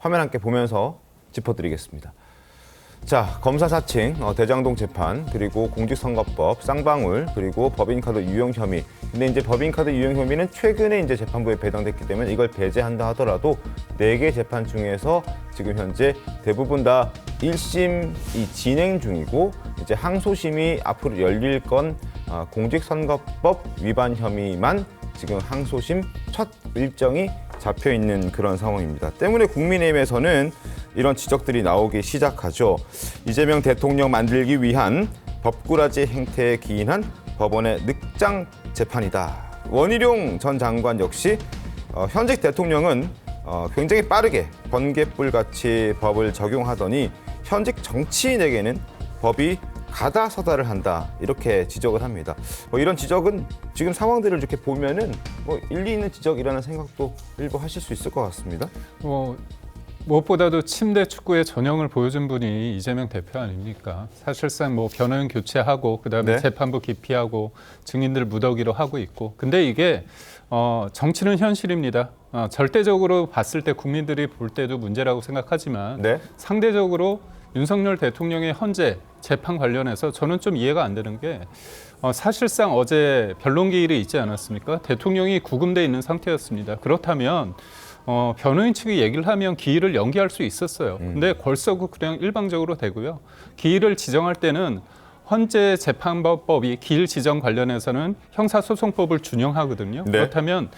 화면 함께 보면서 짚어드리겠습니다. 자, 검사 사칭, 대장동 재판, 그리고 공직선거법, 쌍방울, 그리고 법인카드 유용 혐의. 근데 이제 법인카드 유용 혐의는 최근에 이제 재판부에 배당됐기 때문에 이걸 배제한다 하더라도 4개 재판 중에서 지금 현재 대부분 다 1심이 진행 중이고 이제 항소심이 앞으로 열릴 건 공직선거법 위반 혐의만 지금 항소심 첫 일정이 잡혀 있는 그런 상황입니다. 때문에 국민의힘에서는 이런 지적들이 나오기 시작하죠. 이재명 대통령 만들기 위한 법꾸라지 행태에 기인한 법원의 늑장 재판이다. 원희룡 전 장관 역시 현직 대통령은 굉장히 빠르게 번개불같이 법을 적용하더니 현직 정치인에게는 법이 가다서다를 한다 이렇게 지적을 합니다. 이런 지적은 지금 상황들을 이렇게 보면은 일리 있는 지적이라는 생각도 일부 하실 수 있을 것 같습니다. 무엇보다도 침대 축구의 전형을 보여준 분이 이재명 대표 아닙니까? 사실상 변호인 교체하고 그다음에 네. 재판부 기피하고 증인들 무더기로 하고 있고. 근데 이게 정치는 현실입니다. 절대적으로 봤을 때 국민들이 볼 때도 문제라고 생각하지만 네. 상대적으로 윤석열 대통령의 현재 재판 관련해서 저는 좀 이해가 안 되는 게 사실상 어제 변론기일이 있지 않았습니까? 대통령이 구금돼 있는 상태였습니다. 그렇다면 변호인 측이 얘기를 하면 기일을 연기할 수 있었어요. 근데 벌써 그냥 일방적으로 되고요. 기일을 지정할 때는 헌재 재판법이 기일 지정 관련해서는 형사소송법을 준용하거든요. 네. 그렇다면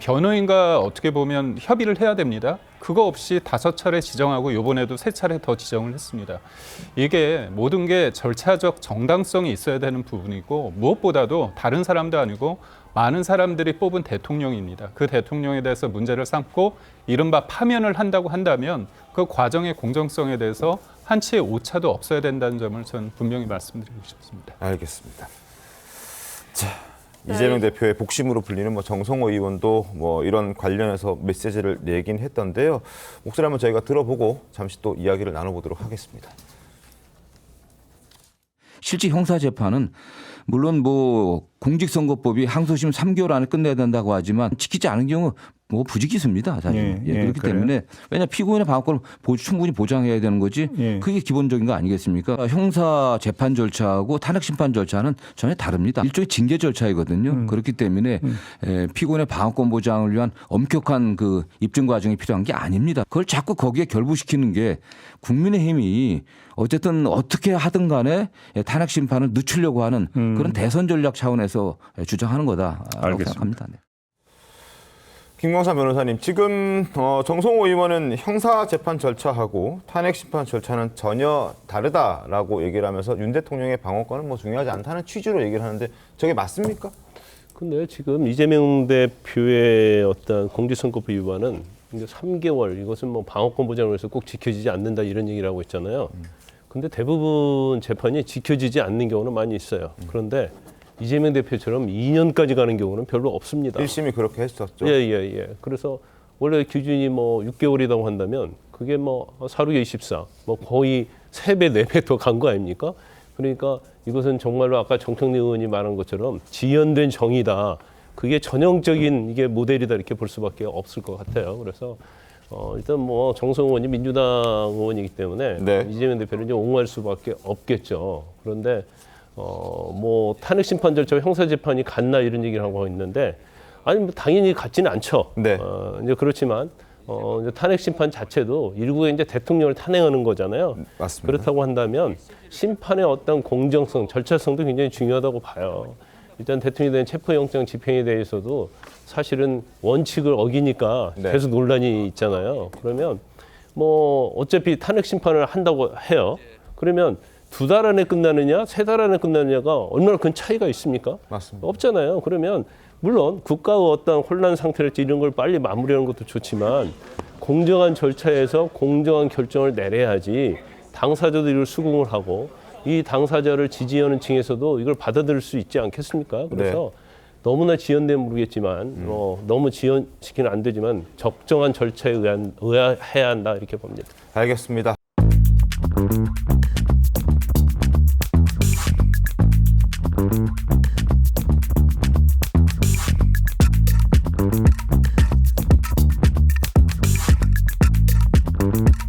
변호인과 어떻게 보면 협의를 해야 됩니다. 그거 없이 5차례 지정하고 이번에도 3차례 더 지정을 했습니다. 이게 모든 게 절차적 정당성이 있어야 되는 부분이고 무엇보다도 다른 사람도 아니고 많은 사람들이 뽑은 대통령입니다. 그 대통령에 대해서 문제를 삼고 이른바 파면을 한다고 한다면 그 과정의 공정성에 대해서 한치의 오차도 없어야 된다는 점을 저는 분명히 말씀드리고 싶습니다. 알겠습니다. 자, 이재명 대표의 복심으로 불리는 정성호 의원도 이런 관련해서 메시지를 내긴 했던데요. 목소리 한번 저희가 들어보고 잠시 또 이야기를 나눠보도록 하겠습니다. 실제 형사 재판은 물론 공직선거법이 항소심 3개월 안에 끝내야 된다고 하지만 지키지 않은 경우 부지기수입니다. 사실. 그렇기 때문에 왜냐 피고인의 방어권을 충분히 보장해야 되는 거지. 그게 기본적인 거 아니겠습니까? 형사 재판 절차하고 탄핵 심판 절차는 전혀 다릅니다. 일종의 징계 절차이거든요. 그렇기 때문에 피고인의 방어권 보장을 위한 엄격한 그 입증 과정이 필요한 게 아닙니다. 그걸 자꾸 거기에 결부시키는 게 국민의힘이 어쨌든 어떻게 하든 간에 탄핵 심판을 늦추려고 하는 그런 대선 전략 차원에서 주장하는 거다라고 생각합니다. 네. 김광삼 변호사님, 지금 정성호 의원은 형사 재판 절차하고 탄핵 심판 절차는 전혀 다르다라고 얘기를 하면서 윤 대통령의 방어권은 중요하지 않다는 취지로 얘기를 하는데 저게 맞습니까? 근데 지금 이재명 대표의 어떤 공직선거법 위반은 3개월 이것은 방어권 보장을 위해서 꼭 지켜지지 않는다 이런 얘기를 하고 있잖아요. 근데 대부분 재판이 지켜지지 않는 경우는 많이 있어요. 그런데 이재명 대표처럼 2년까지 가는 경우는 별로 없습니다. 1심이 그렇게 했었죠. 예. 그래서 원래 기준이 6개월이라고 한다면 그게 사루에 24, 거의 3배, 4배 더 간 거 아닙니까? 그러니까 이것은 정말로 아까 정청래 의원이 말한 것처럼 지연된 정의다. 그게 전형적인 이게 모델이다 이렇게 볼 수밖에 없을 것 같아요. 그래서 일단 정성호 의원이 민주당 의원이기 때문에 네. 이재명 대표를 이제 옹호할 수밖에 없겠죠. 그런데 탄핵 심판 절차 형사 재판이 같나 이런 얘기를 하고 있는데 아니 당연히 같지는 않죠. 네. 이제 그렇지만 이제 탄핵 심판 자체도 일국의 이제 대통령을 탄핵하는 거잖아요. 맞습니다. 그렇다고 한다면 심판의 어떤 공정성, 절차성도 굉장히 중요하다고 봐요. 일단 대통령에 대한 체포영장 집행에 대해서도 사실은 원칙을 어기니까 네. 계속 논란이 있잖아요. 그러면 어차피 탄핵 심판을 한다고 해요. 그러면 2달 안에 끝나느냐, 3달 안에 끝나느냐가 얼마나 큰 차이가 있습니까? 맞습니다. 없잖아요. 그러면 물론 국가의 어떤 혼란 상태랄지 이런 걸 빨리 마무리하는 것도 좋지만 공정한 절차에서 공정한 결정을 내려야지 당사자도 이걸 수긍을 하고 이 당사자를 지지하는 층에서도 이걸 받아들일 수 있지 않겠습니까? 그래서 너무나 지연되면 모르겠지만 너무 지연시키는 안 되지만 적정한 절차에 의해야 한다 이렇게 봅니다. 알겠습니다. 있습니다.